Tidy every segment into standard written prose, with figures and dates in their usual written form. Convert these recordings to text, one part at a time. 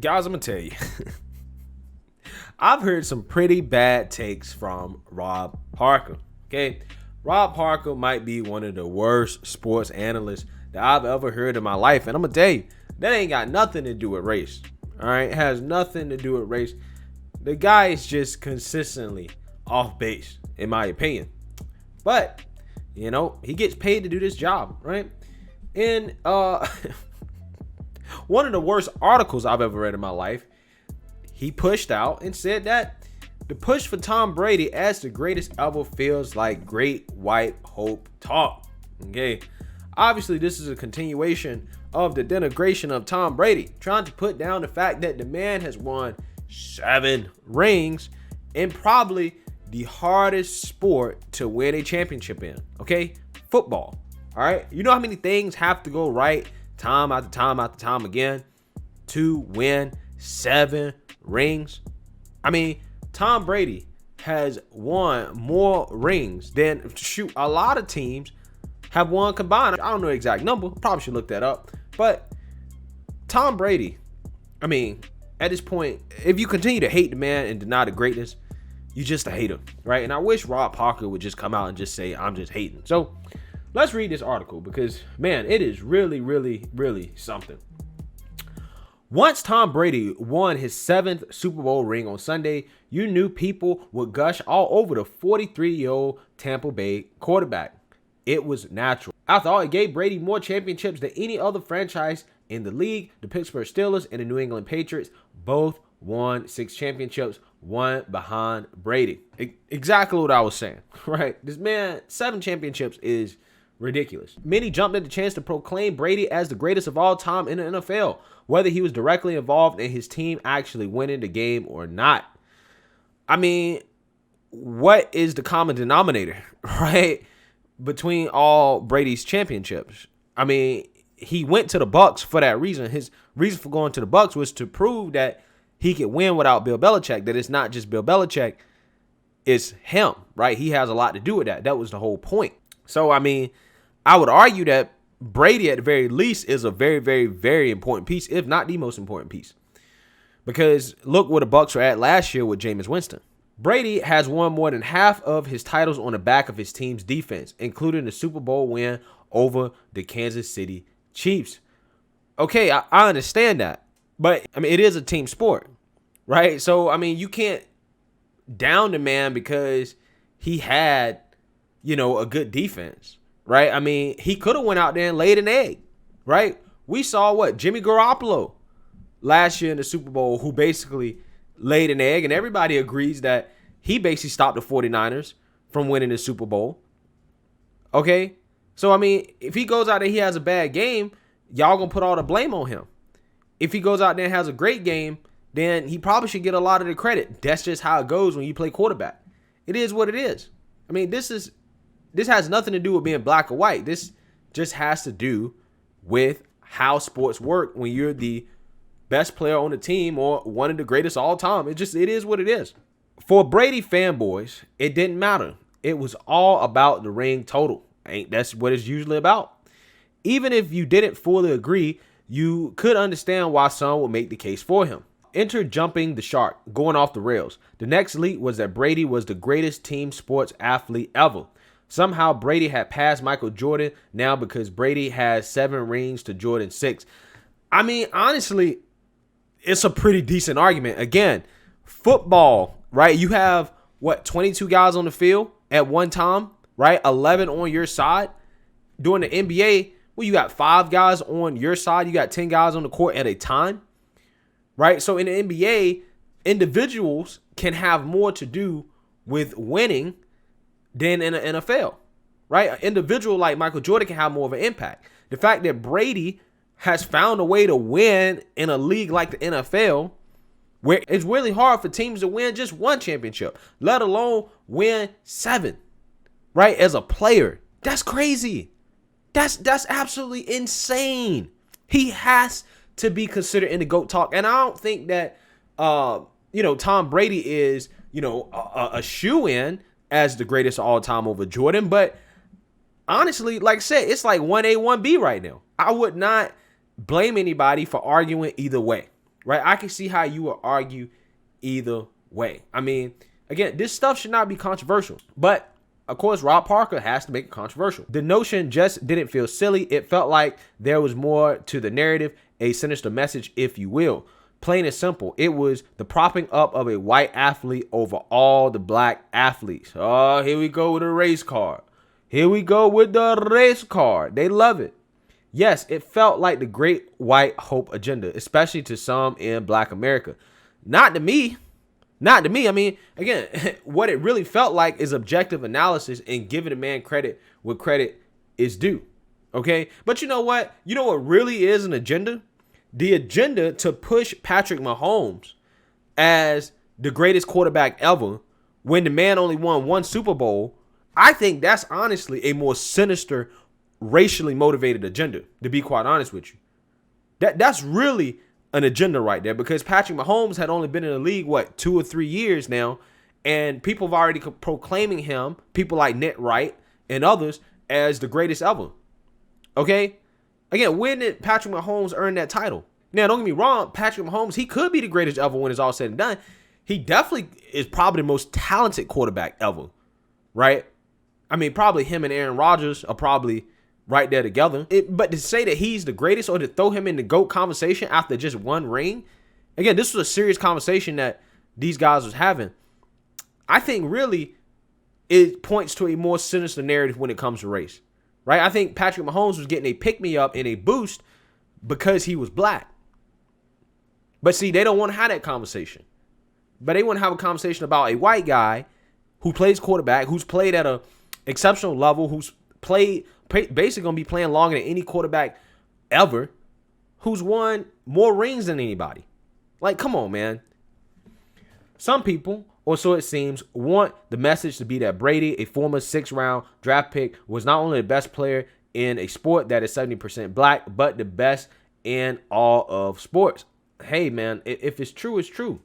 Guys, I'm gonna tell you, I've heard some pretty bad takes from Rob Parker. Okay, Rob Parker might be one of the worst sports analysts that I've ever heard in my life, and I'm gonna tell you, that ain't got nothing to do with race. All right, it has nothing to do with race. The guy is just consistently off base, in my opinion. But he gets paid to do this job, right? And one of the worst articles I've ever read in my life, he pushed out and said that the push for Tom Brady as the greatest ever feels like great white hope talk. Okay. Obviously, this is a continuation of the denigration of Tom Brady, trying to put down the fact that the man has won 7 rings in probably the hardest sport to win a championship in. Okay. Football. All right. You know how many things have to go right time after time after time again to win 7 rings? I mean, Tom Brady has won more rings than a lot of teams have won combined. I don't know the exact number. Probably should look that up. But Tom Brady, I mean, at this point, if you continue to hate the man and deny the greatness, you just a hater, right? And I wish Rob Parker would just come out and just say, I'm just hating. So let's read this article because, man, it is really, really, really something. Once Tom Brady won his 7th Super Bowl ring on Sunday, you knew people would gush all over the 43-year-old Tampa Bay quarterback. It was natural. After all, it gave Brady more championships than any other franchise in the league. The Pittsburgh Steelers and the New England Patriots both won 6 championships, one behind Brady. Exactly what I was saying, right? This man, 7 championships is ridiculous. Many jumped at the chance to proclaim Brady as the greatest of all time in the NFL, whether he was directly involved in his team actually winning the game or not. I mean, what is the common denominator, right, between all Brady's championships? I mean, he went to the Bucs for that reason. His reason for going to the Bucs was to prove that he could win without Bill Belichick, that it's not just Bill Belichick, it's him, right? He has a lot to do with that. That was the whole point. So, I mean, I would argue that Brady, at the very least, is a very, very, very important piece, if not the most important piece. Because look where the Bucs were at last year with Jameis Winston. Brady has won more than half of his titles on the back of his team's defense, including the Super Bowl win over the Kansas City Chiefs. Okay, I understand that. But, I mean, it is a team sport, right? So, I mean, you can't down the man because he had, a good defense, right? I mean, he could have went out there and laid an egg, right? We saw Jimmy Garoppolo last year in the Super Bowl, who basically laid an egg, and everybody agrees that he basically stopped the 49ers from winning the Super Bowl. Okay? So, I mean, if he goes out there and he has a bad game, y'all gonna put all the blame on him. If he goes out there and has a great game, then he probably should get a lot of the credit. That's just how it goes when you play quarterback. It is what it is. I mean, this has nothing to do with being black or white. This just has to do with how sports work when you're the best player on the team or one of the greatest all time. It is what it is. For Brady fanboys, it didn't matter. It was all about the ring total. That's what it's usually about. Even if you didn't fully agree, you could understand why some would make the case for him. Enter jumping the shark, going off the rails. The next leak was that Brady was the greatest team sports athlete ever. Somehow Brady had passed Michael Jordan now because Brady has 7 rings to Jordan 6. I mean, honestly, it's a pretty decent argument. Again, football, right? You have, 22 guys on the field at one time, right? 11 on your side. During the NBA, you got 5 guys on your side. You got 10 guys on the court at a time, right? So in the NBA, individuals can have more to do with winning than in the NFL, right? An individual like Michael Jordan can have more of an impact. The fact that Brady has found a way to win in a league like the NFL, where it's really hard for teams to win just 1 championship, let alone win 7, right? As a player, that's crazy. That's absolutely insane. He has to be considered in the GOAT talk. And I don't think that, Tom Brady is, a shoe-in as the greatest of all time over Jordan. But honestly, like I said, it's like 1A, 1B right now. I would not blame anybody for arguing either way, right? I can see how you would argue either way. I mean, again, this stuff should not be controversial, but of course, Rob Parker has to make it controversial. The notion just didn't feel silly. It felt like there was more to the narrative, a sinister message, if you will. Plain and simple, it was the propping up of a white athlete over all the black athletes. Oh, here we go with a race card. Here we go with the race card. They love it. Yes, it felt like the great white hope agenda, especially to some in Black America. Not to me. Not to me. I mean, again, what it really felt like is objective analysis and giving a man credit where credit is due. Okay? But you know what? You know what really is an agenda? The agenda to push Patrick Mahomes as the greatest quarterback ever when the man only won one Super Bowl. I think that's honestly a more sinister, racially motivated agenda, to be quite honest with you. That's really an agenda right there, because Patrick Mahomes had only been in the league, 2 or 3 years now, and people have already proclaiming him, people like Ned Wright and others, as the greatest ever. Okay? Again, when did Patrick Mahomes earn that title? Now, don't get me wrong, Patrick Mahomes, he could be the greatest ever when it's all said and done. He definitely is probably the most talented quarterback ever, right? I mean, probably him and Aaron Rodgers are probably right there together. But to say that he's the greatest or to throw him in the GOAT conversation after just one ring, again, this was a serious conversation that these guys was having. I think really it points to a more sinister narrative when it comes to race, right? I think Patrick Mahomes was getting a pick-me-up and a boost because he was black. But see, they don't want to have that conversation. But they want to have a conversation about a white guy who plays quarterback, who's played at a exceptional level, who's basically going to be playing longer than any quarterback ever, who's won more rings than anybody. Like, come on, man. Some people, or so it seems, want the message to be that Brady, a former 6th-round draft pick, was not only the best player in a sport that is 70% black, but the best in all of sports. Hey, man, if it's true, it's true.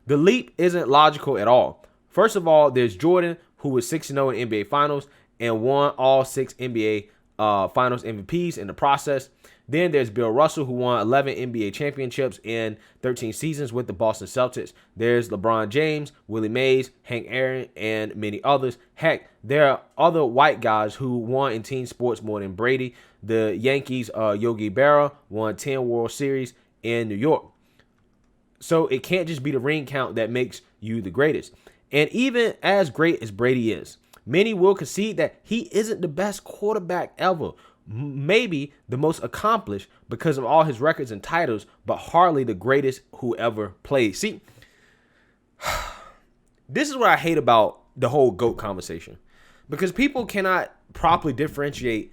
The leap isn't logical at all. First of all, there's Jordan, who was 6-0 in NBA Finals and won all 6 NBA Finals MVPs in the process. Then there's Bill Russell, who won 11 NBA championships in 13 seasons with the Boston Celtics. There's LeBron James, Willie Mays, Hank Aaron, and many others. Heck, there are other white guys who won in team sports more than Brady. The Yankees, Yogi Berra, won 10 World Series in New York. So it can't just be the ring count that makes you the greatest. And even as great as Brady is, many will concede that he isn't the best quarterback ever. Maybe the most accomplished because of all his records and titles, but hardly the greatest who ever played. See, this is what I hate about the whole GOAT conversation, because people cannot properly differentiate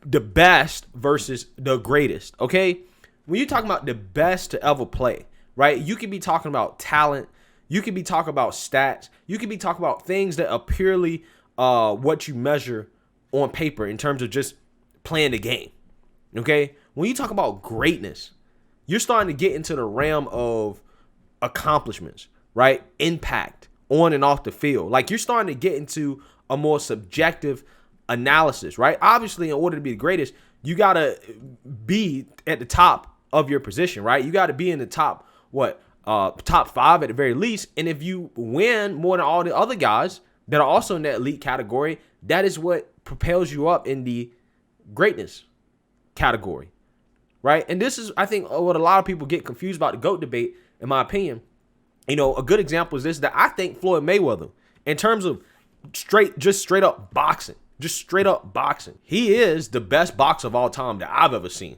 the best versus the greatest, okay? When you talk about the best to ever play, right, you could be talking about talent, you could be talking about stats, you could be talking about things that are purely what you measure on paper in terms of just playing the game, okay? When you talk about greatness, you're starting to get into the realm of accomplishments, right? Impact on and off the field. Like, you're starting to get into a more subjective analysis, right? Obviously, in order to be the greatest, you got to be at the top of your position, right? You got to be in the top, top 5 at the very least. And if you win more than all the other guys that are also in that elite category, that is what propels you up in the greatness category, right? And this is, I think, what a lot of people get confused about the GOAT debate, in my opinion. You know, a good example is this, that I think Floyd Mayweather, in terms of straight up boxing, he is the best boxer of all time that I've ever seen.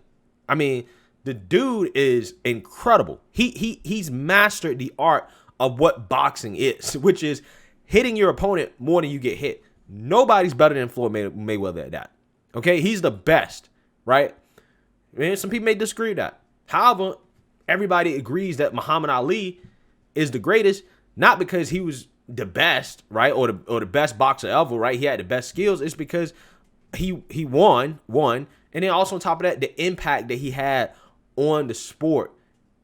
I mean, the dude is incredible. He's mastered the art of what boxing is, which is hitting your opponent more than you get hit. Nobody's better than Floyd Mayweather at that. Okay, he's the best, right? And some people may disagree with that. However, everybody agrees that Muhammad Ali is the greatest, not because he was the best, right, or the best boxer ever, right? He had the best skills. It's because he won, and then also on top of that, the impact that he had on the sport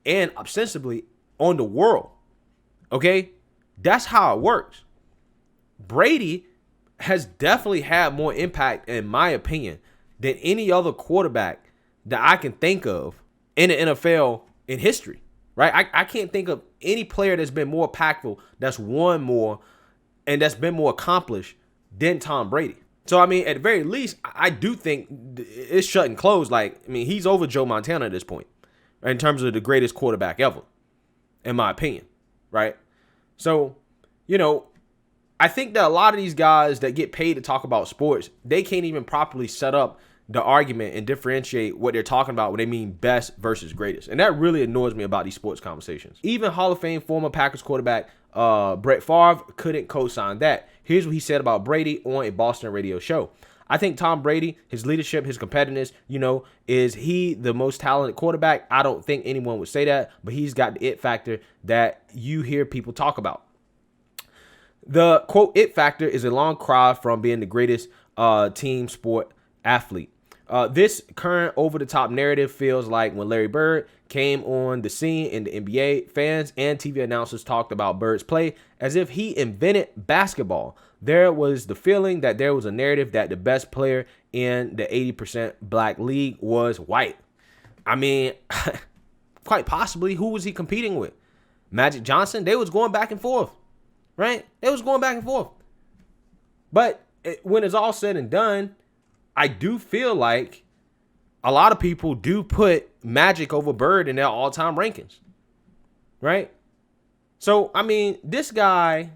and ostensibly on the world. Okay, that's how it works. Brady has definitely had more impact, in my opinion, than any other quarterback that I can think of in the NFL in history, right? I can't think of any player that's been more impactful, that's won more, and that's been more accomplished than Tom Brady. So, I mean, at the very least, I do think it's shut and closed. Like, I mean, he's over Joe Montana at this point in terms of the greatest quarterback ever, in my opinion, right? So, you know, I think that a lot of these guys that get paid to talk about sports, they can't even properly set up the argument and differentiate what they're talking about when they mean best versus greatest. And that really annoys me about these sports conversations. Even Hall of Fame former Packers quarterback Brett Favre couldn't co-sign that. Here's what he said about Brady on a Boston radio show. I think Tom Brady, his leadership, his competitiveness, is he the most talented quarterback? I don't think anyone would say that, but he's got the it factor that you hear people talk about. The, quote, it factor is a long cry from being the greatest team sport athlete. This current over-the-top narrative feels like when Larry Bird came on the scene in the NBA, fans and TV announcers talked about Bird's play as if he invented basketball. There was the feeling that there was a narrative that the best player in the 80% black league was white. I mean, quite possibly, who was he competing with? Magic Johnson? They was going back and forth, right? They was going back and forth. But when it's all said and done, I do feel like a lot of people do put Magic over Bird in their all-time rankings, right? So, I mean, this guy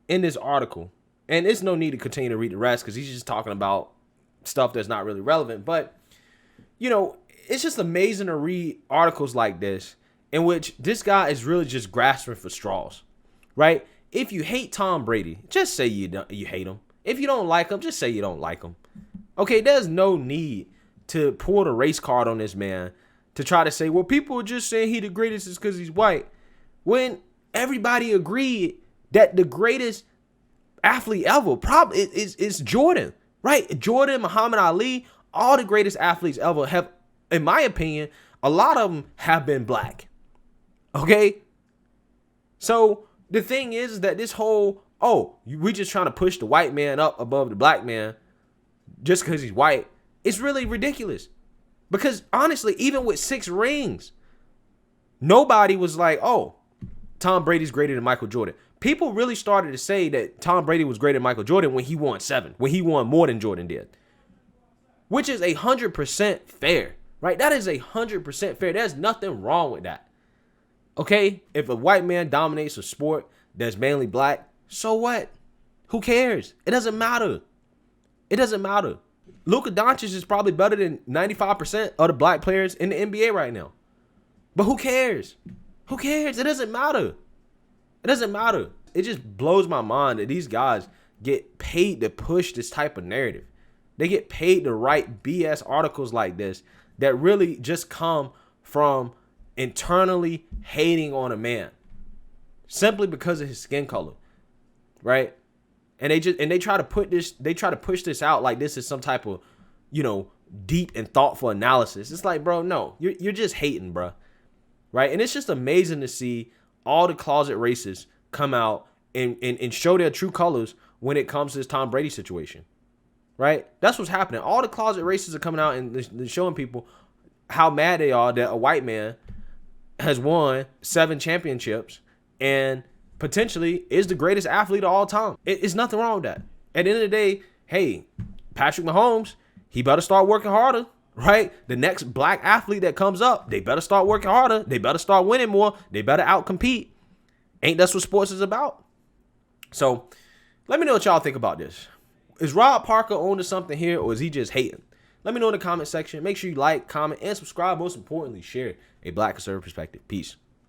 in this article, and there's no need to continue to read the rest because he's just talking about stuff that's not really relevant. But, it's just amazing to read articles like this in which this guy is really just grasping for straws, right? If you hate Tom Brady, just say you hate him. If you don't like him, just say you don't like him. Okay, there's no need to pull the race card on this man to try to say, well, people are just saying he the greatest is because he's white. When everybody agreed that the greatest athlete ever probably is Jordan, right? Jordan, Muhammad Ali, all the greatest athletes ever have, in my opinion, a lot of them have been black. Okay? So the thing is that this whole, we just trying to push the white man up above the black man just because he's white, it's really ridiculous. Because honestly, even with 6 rings, nobody was like, Tom Brady's greater than Michael Jordan. People really started to say that Tom Brady was greater than Michael Jordan when he won 7, when he won more than Jordan did. Which is 100% fair, right? That is 100% fair. There's nothing wrong with that. Okay? If a white man dominates a sport that's mainly black, so what? Who cares? It doesn't matter. It doesn't matter. Luka Doncic is probably better than 95% of the black players in the NBA right now. But who cares? Who cares? It doesn't matter. It doesn't matter. It just blows my mind that these guys get paid to push this type of narrative. They get paid to write BS articles like this that really just come from internally hating on a man simply because of his skin color, right? And they try to push this out like this is some type of, deep and thoughtful analysis. It's like, bro, no, you're just hating, bro. Right? And it's just amazing to see all the closet racists come out and show their true colors when it comes to this Tom Brady situation. Right? That's what's happening. All the closet racists are coming out and they're showing people how mad they are that a white man has won 7 championships and potentially is the greatest athlete of all time. It's nothing wrong with that. At the end of the day, hey, Patrick Mahomes, he better start working harder, right? The next black athlete that comes up, they better start working harder. They better start winning more. They better outcompete. Ain't that what sports is about? So let me know what y'all think about this. Is Rob Parker on to something here, or is he just hating? Let me know in the comment section. Make sure you like, comment, and subscribe. Most importantly, share a black conservative perspective. Peace.